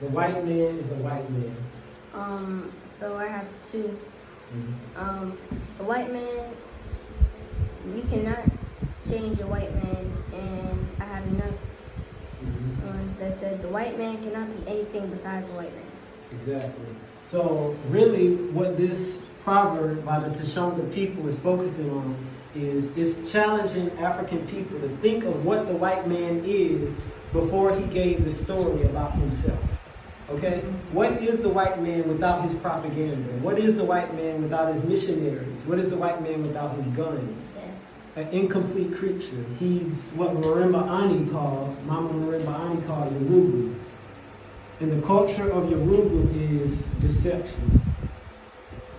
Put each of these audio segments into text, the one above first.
The white man is a white man. So I have two. Mm-hmm. The white man, you cannot change a white man, and I have another one that said the white man cannot be anything besides a white man. Exactly. So really what this proverb by the Tshonga people is focusing on is it's challenging African people to think of what the white man is before he gave the story about himself. Okay? What is the white man without his propaganda? What is the white man without his missionaries? What is the white man without his guns? An incomplete creature. He's what Mama Marimba Ani called Yoruba. And the culture of Yoruba is deception.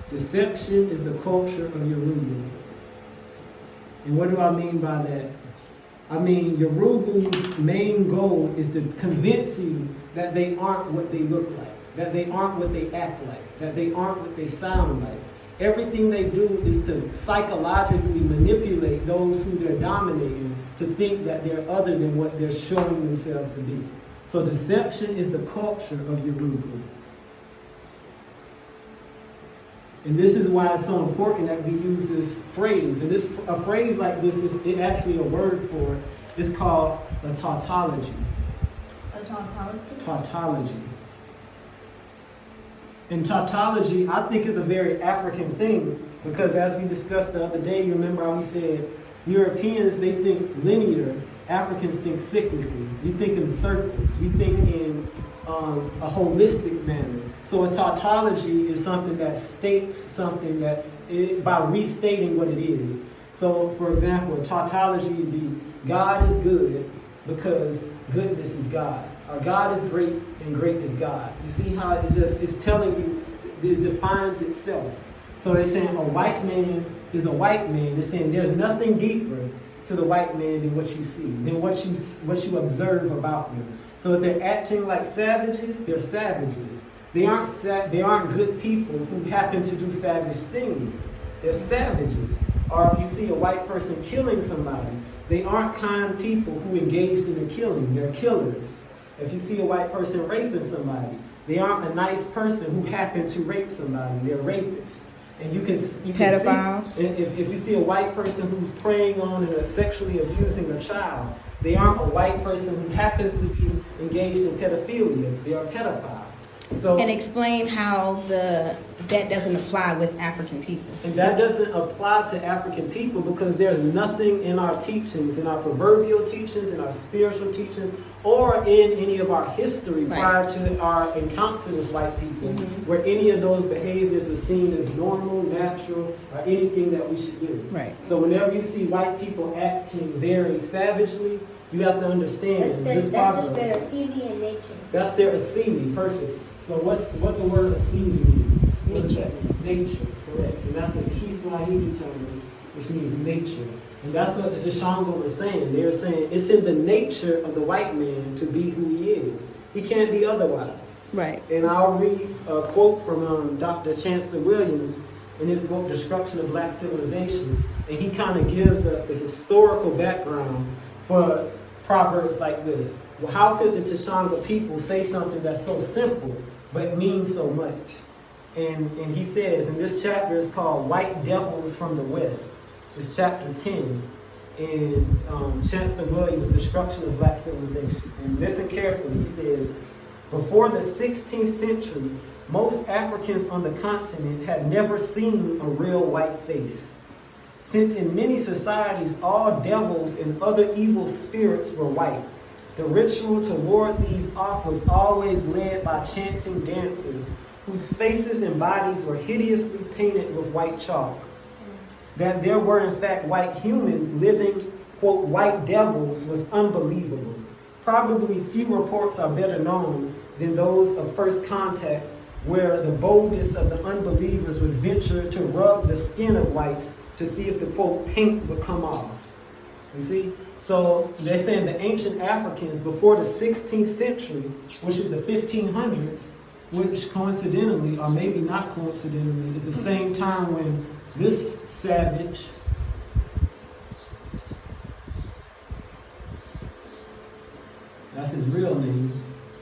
Deception is the culture of Yoruba. And what do I mean by that? I mean, Yoruba's main goal is to convince you that they aren't what they look like, that they aren't what they act like, that they aren't what they sound like. Everything they do is to psychologically manipulate those who they're dominating to think that they're other than what they're showing themselves to be. So deception is the culture of Yoruba. And this is why it's so important that we use this phrase. And a phrase like this is actually a word for it. It's called a tautology. A tautology? Tautology. And tautology, I think, is a very African thing because as we discussed the other day, you remember how we said Europeans, they think linear, Africans think cyclically. We think in circles. We think in a holistic manner. So a tautology is something that states something by restating what it is. So, for example, a tautology would be God is good because goodness is God. Or God is great and great is God. You see how it's telling you, this defines itself. So they're saying a white man is a white man. They're saying there's nothing deeper to the white man than what you see, than what you observe about them. So if they're acting like savages, they're savages. They aren't good people who happen to do savage things. They're savages. Or if you see a white person killing somebody, they aren't kind people who engaged in the killing. They're killers. If you see a white person raping somebody, they aren't a nice person who happened to rape somebody. They're rapists. And you can pedophiles. See, if you see a white person who's preying on and sexually abusing a child, they aren't a white person who happens to be engaged in pedophilia. They are pedophiles. So, and explain how that doesn't apply with African people. And that doesn't apply to African people because there's nothing in our teachings, in our proverbial teachings, in our spiritual teachings, or in any of our history prior to our encounter with white people, where any of those behaviors were seen as normal, natural, or anything that we should do. Right. So whenever you see white people acting very savagely, you have to understand that's just their asili in nature. That's their asili, perfect. So what the word asili means? Nature. Nature, correct. And that's a Kiswahili term, which means nature. And that's what the Tshonga was saying. They were saying it's in the nature of the white man to be who he is. He can't be otherwise. Right. And I'll read a quote from Dr. Chancellor Williams in his book, Destruction of Black Civilization. And he kind of gives us the historical background for proverbs like this. Well, how could the Tshonga people say something that's so simple but means so much? And he says, and this chapter is called White Devils from the West. It's chapter 10 in Chancellor Williams' Destruction of Black Civilization. And listen carefully. He says, before the 16th century, most Africans on the continent had never seen a real white face. Since in many societies, all devils and other evil spirits were white. The ritual to ward these off was always led by chanting dancers whose faces and bodies were hideously painted with white chalk. That there were in fact white humans living, quote, white devils was unbelievable. Probably few reports are better known than those of first contact, where the boldest of the unbelievers would venture to rub the skin of whites to see if the, quote, paint would come off. You see? So they're saying the ancient Africans before the 16th century, which is the 1500s, which coincidentally, or maybe not coincidentally, is the same time when this savage that's his real name,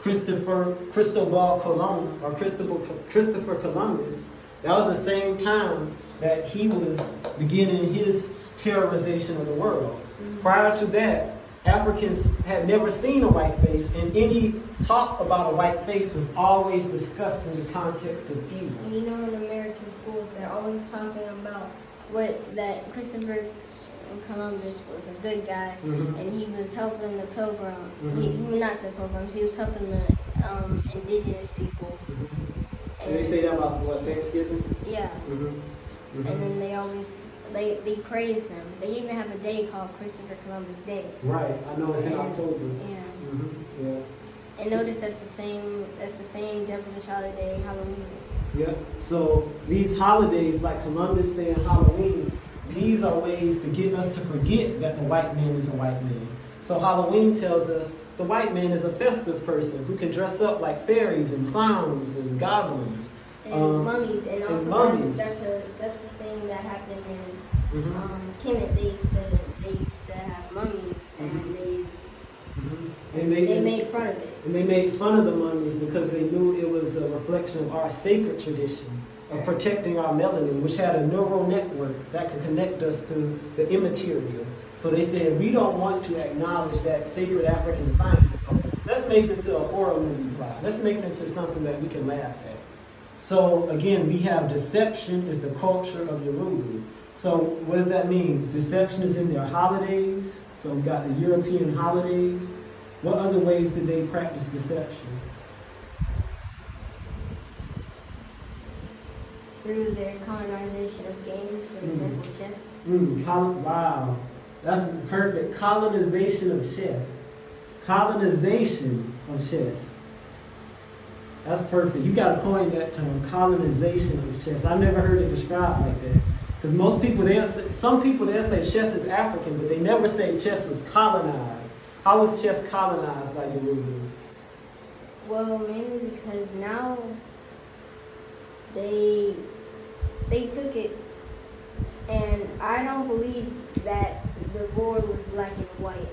Cristobal Colon, or Christopher Columbus, that was the same time that he was beginning his terrorization of the world. Prior to that, Africans had never seen a white face, and any talk about a white face was always discussed in the context of evil. And you know, in American schools, they're always talking about that Christopher Columbus was a good guy, and he was helping the pilgrim. He was not the pilgrims. He was helping the indigenous people. And they say that about what, Thanksgiving? Yeah. And then they always they praise him. They even have a day called Christopher Columbus Day. Right. I know it's in October. Yeah. Yeah. And notice that's the same devilish holiday, Halloween. Yeah. So these holidays like Columbus Day and Halloween, these are ways to get us to forget that the white man is a white man. So Halloween tells us the white man is a festive person who can dress up like fairies and clowns and goblins. And mummies. And also mummies. That's the thing that happened in Kemet. They used to have mummies, and they made fun of it. And they made fun of the mummies because they knew it was a reflection of our sacred tradition of protecting our melanin, which had a neural network that could connect us to the immaterial. So they said, we don't want to acknowledge that sacred African science. So let's make it into a horror movie plot. Let's make it into something that we can laugh at. So again, we have deception is the culture of Yoruba. So what does that mean? Deception is in their holidays. So we got the European holidays. What other ways did they practice deception? Through their colonization of games, for example, chess. Wow, that's perfect. Colonization of chess. Colonization of chess. That's perfect. You got to coin that term, colonization of chess. I've never heard it described like that. Because most people, some people they'll say chess is African, but they never say chess was colonized. How was chess colonized by Yoruba? Well, mainly because now they took it, and I don't believe that the board was black and white.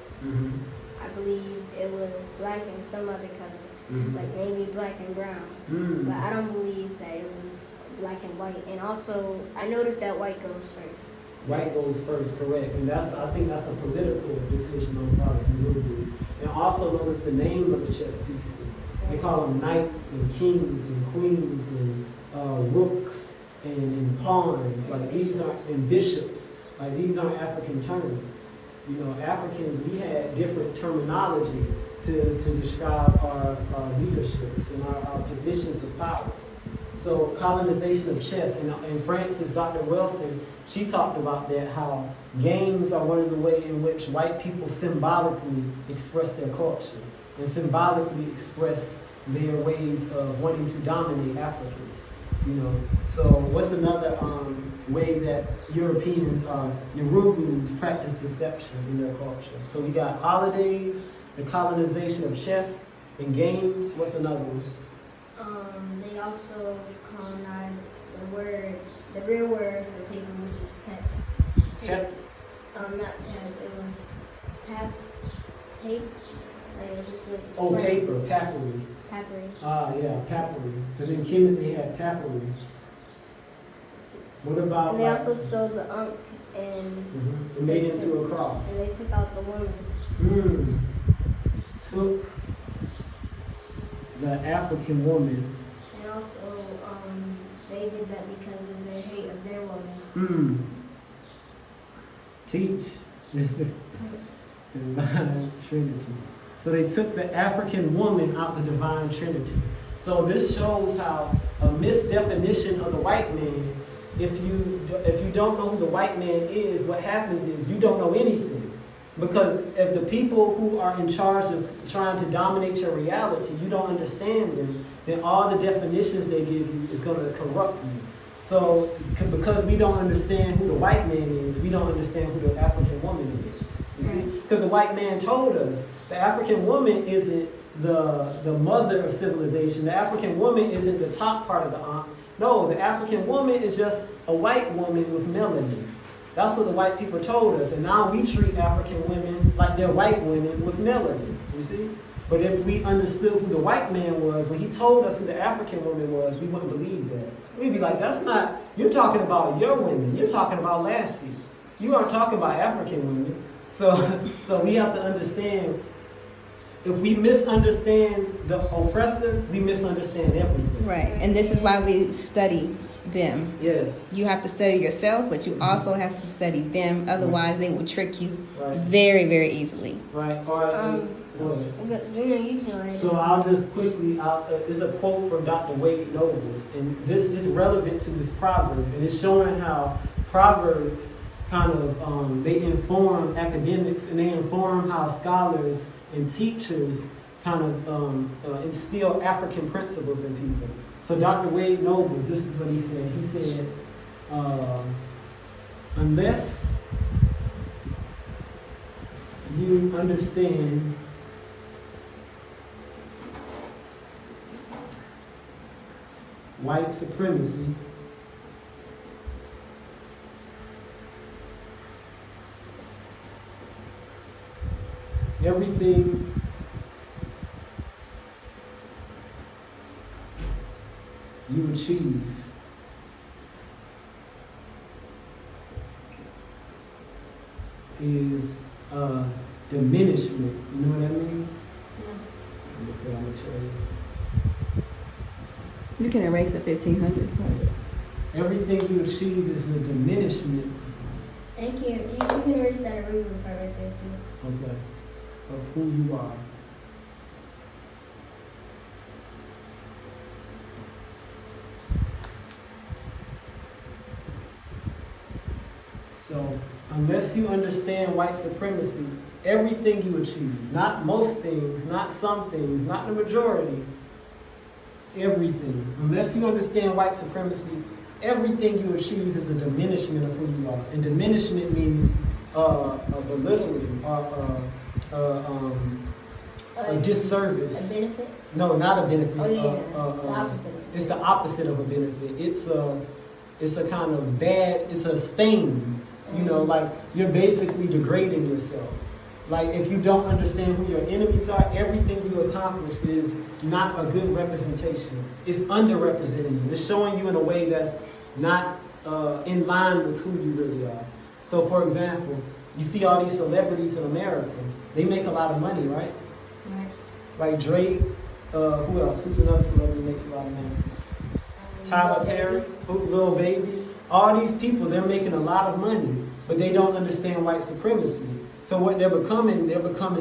I believe it was black and some other color, like maybe black and brown. But I don't believe that it was black and white. And also, I noticed that white goes first. White goes first, correct. And I think that's a political decision on the part of the Yorubas. And also notice the name of the chess pieces. They call them knights and kings and queens and rooks and pawns. Like these are and bishops. Like these aren't African terms. You know, Africans, we had different terminology to describe our leaderships and our positions of power. So colonization of chess, and Frances, Dr. Wilson, she talked about that, how games are one of the ways in which white people symbolically express their culture and symbolically express their ways of wanting to dominate Africans. You know, so what's another way that Europeans, Yorubas, practice deception in their culture? So we got holidays, the colonization of chess, and games. What's another one? They also colonized the real word for paper, which is pep. Pep? Not pep, it was pap, paper. Paper, papyri. Papyri. Yeah, papyri. Because in Kemet they had papyri. What about? And they also stole the unk and made it into a cross. And they took out the woman. Took the African woman. And also, they did that because of their hate of their woman. Teach. The Divine Trinity. So they took the African woman out the Divine Trinity. So this shows how a misdefinition of the white man, if you don't know who the white man is, what happens is you don't know anything. Because if the people who are in charge of trying to dominate your reality, you don't understand them, then all the definitions they give you is going to corrupt you. So because we don't understand who the white man is, we don't understand who the African woman is. You see? Because the white man told us the African woman isn't the mother of civilization. The African woman isn't the top part of the aunt. No, the African woman is just a white woman with melanin. That's what the white people told us. And now we treat African women like they're white women with melanin. You see? But if we understood who the white man was, when he told us who the African woman was, we wouldn't believe that. We'd be like, that's not, you're talking about your women. You're talking about Lassie. You aren't talking about African women. So we have to understand, if we misunderstand the oppressor, we misunderstand everything. Right, and this is why we study them. Yes. You have to study yourself, but you also have to study them. Otherwise, they will trick you Right. very, very easily. Right. All right. Go ahead. So So I'll just quickly, it's a quote from Dr. Wade Nobles, and this is relevant to this proverb, and it's showing how proverbs kind of, they inform academics, and they inform how scholars and teachers kind of instill African principles in people. So Dr. Wade Nobles, this is what he said. He said, unless you understand white supremacy, everything you achieve is a diminishment. You know what that means? Okay, I'm gonna tell you. You can erase the 1500s part. Everything you achieve is a diminishment, and you can erase that eraser part right there too. okay, of who you are. So, unless you understand white supremacy, everything you achieve, not most things, not some things, not the majority, everything, unless you understand white supremacy, everything you achieve is a diminishment of who you are. And diminishment means a belittling, a disservice. A benefit? No, not a benefit. Oh yeah, the opposite. It's the opposite of a benefit. It's a kind of bad, it's a stain. You know, like you're basically degrading yourself. Like if you don't understand who your enemies are, everything you accomplish is not a good representation. It's underrepresenting you. It's showing you in a way that's not in line with who you really are. So for example, you see all these celebrities in America. They make a lot of money, right? Right. Like Drake, who else? Who's another celebrity who makes a lot of money? Tyler Perry, Lil Baby. All these people, they're making a lot of money, but they don't understand white supremacy. So what they're becoming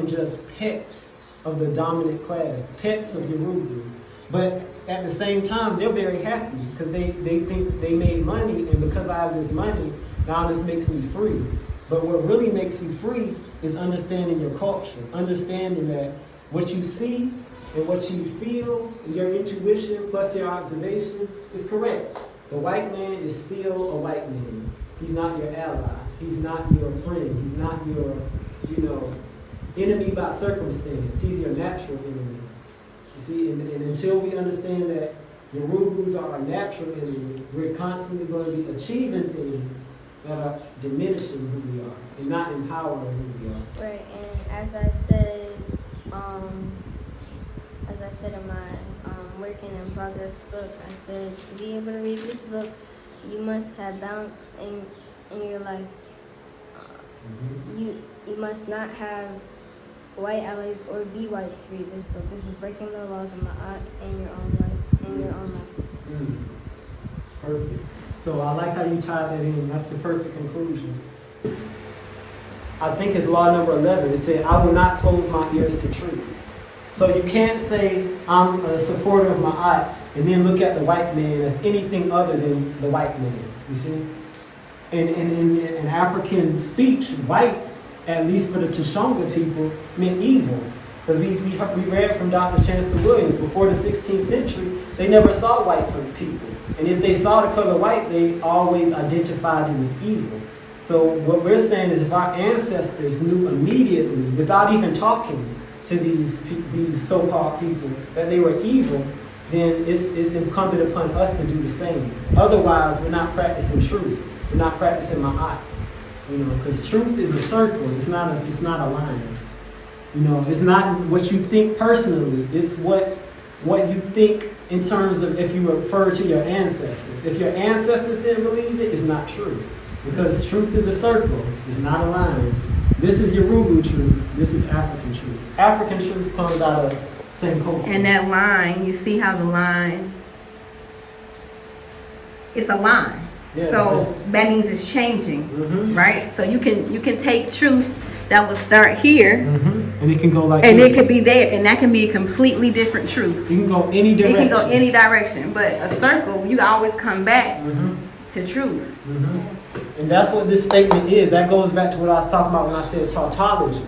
just pets of the dominant class, pets of Yoruba. But at the same time, they're very happy because they think they made money, and because I have this money, now this makes me free. But what really makes you free is understanding your culture, understanding that what you see and what you feel, and your intuition plus your observation is correct. The white man is still a white man. He's not your ally. He's not your friend. He's not your, enemy by circumstance. He's your natural enemy. You see, and until we understand that the Yoruba's are our natural enemy, we're constantly going to be achieving things that are diminishing who we are and not empowering who we are. Right, and as I said in my working in progress book, I said to be able to read this book, you must have balance in your life. You must not have white allies or be white to read this book. This is breaking the laws of Ma'at in your own life. Perfect. So I like how you tie that in. That's the perfect conclusion. I think it's law number 11. It said, I will not close my ears to truth. So you can't say I'm a supporter of Ma'at and then look at the white man as anything other than the white man. You see? In African speech, white, at least for the Tshonga people, meant evil. Because we read from Dr. Chancellor Williams, before the 16th century, they never saw white people. And if they saw the color white, they always identified them with evil. So what we're saying is if our ancestors knew immediately, without even talking to these so-called people, that they were evil, then it's incumbent upon us to do the same. Otherwise, we're not practicing truth. We're not practicing Ma'at. Because truth is a circle. It's not a line. You know, it's not what you think personally. It's what you think in terms of if you refer to your ancestors. If your ancestors didn't believe it, it's not true. Because truth is a circle, it's not a line. This is Yoruba truth, this is African truth. African truth comes out of Senkoku. And that line, you see how the line, it's a line. Yeah, So that means it's changing, right? So you can take truth that will start here, and it can go like and this. it could be there, and that can be a completely different truth. You can go any It direction. can go any direction, but a circle, you always come back to truth. And that's what this statement is. That goes back to what I was talking about when I said tautology.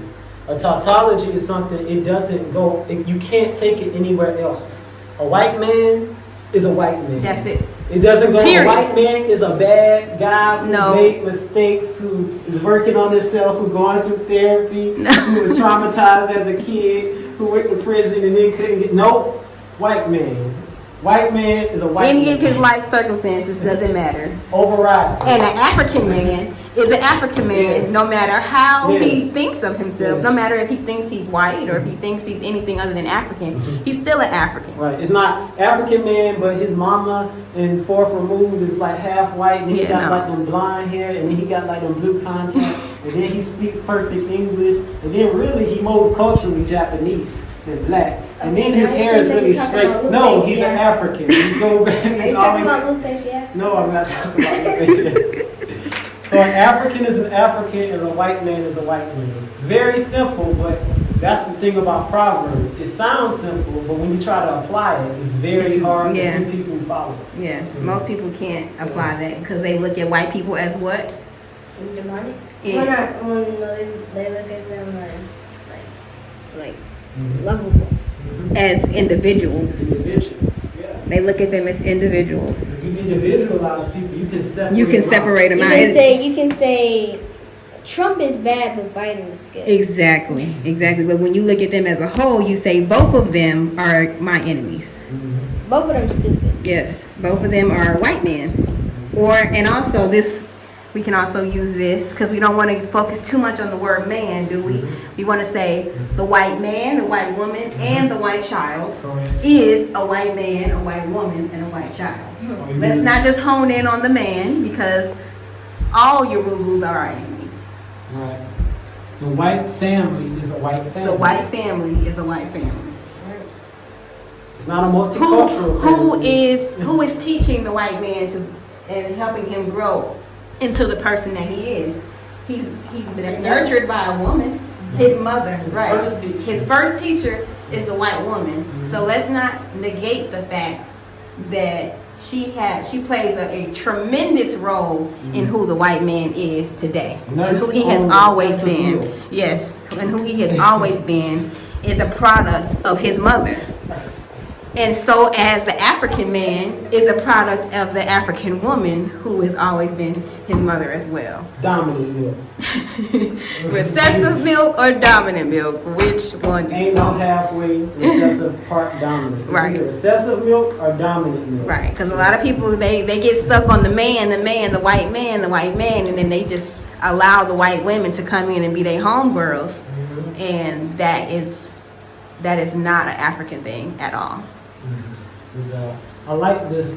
A tautology is something, it doesn't go, you can't take it anywhere else. A white man is a white man. That's it. It doesn't go, Period. a white man is a bad guy who No. made mistakes, who is working on himself, who going through therapy, No. who was traumatized as a kid, who went to prison and then couldn't get, nope, white man. White man is a white Any man. of his life circumstances doesn't matter. Overrides. And an African man is an African man, Yes. no matter how Yes. he thinks of himself, Yes. no matter if he thinks he's white or if he thinks he's anything other than African, he's still an African. Right. It's not African man, but his mama in fourth removed is like half white, and he Yeah, got no. like them blonde hair, and then he got like them blue contacts, and then he speaks perfect English, and then really he more culturally Japanese than black. And then his Okay, hair now is you really talking straight. about Lupe No, he's an Fiasco. African. You go back. Are you talking about Lupe Fiasco? No, I'm not talking about that. So an African is an African, and a white man is a white man. Very simple, but that's the thing about Proverbs. It sounds simple, but when you try to apply it, it's very hard Yeah. to see people follow. Yeah, most people can't apply that because they look at white people as what? Demonic? Yeah. When they look at them as like lovable. As individuals. Individuals, yeah. They look at them as individuals. If you individualize people, you can separate. You can separate them You out. can say Trump is bad, but Biden is good. Exactly, exactly. But when you look at them as a whole, you say both of them are my enemies. Both of them stupid. Yes, both of them are white men. And also this, we can also use this because we don't want to focus too much on the word man, do we? We want to say the white man, the white woman, and the white child is a white man, a white woman, and a white child. Let's not just hone in on the man because all Yorubas are our enemies. Right. The white family is a white family. The white family is a white family. It's not a multicultural family. Who is teaching the white man to and helping him grow into the person that he is? He's been nurtured by a woman, his mother, His right? first teacher. His first teacher is the white woman. So let's not negate the fact that she plays a tremendous role in who the white man is today, and who he has always been. Yes, and who he has always been is a product of his mother. And so as the African man is a product of the African woman who has always been his mother as well. Dominant milk. Recessive milk or dominant milk? Which one do you Ain't no want? halfway recessive part dominant. It's Right. either recessive milk or dominant milk. Right, because a lot of people, they get stuck on the white man, and then they just allow the white women to come in and be their homegirls. And that is not an African thing at all. I like this.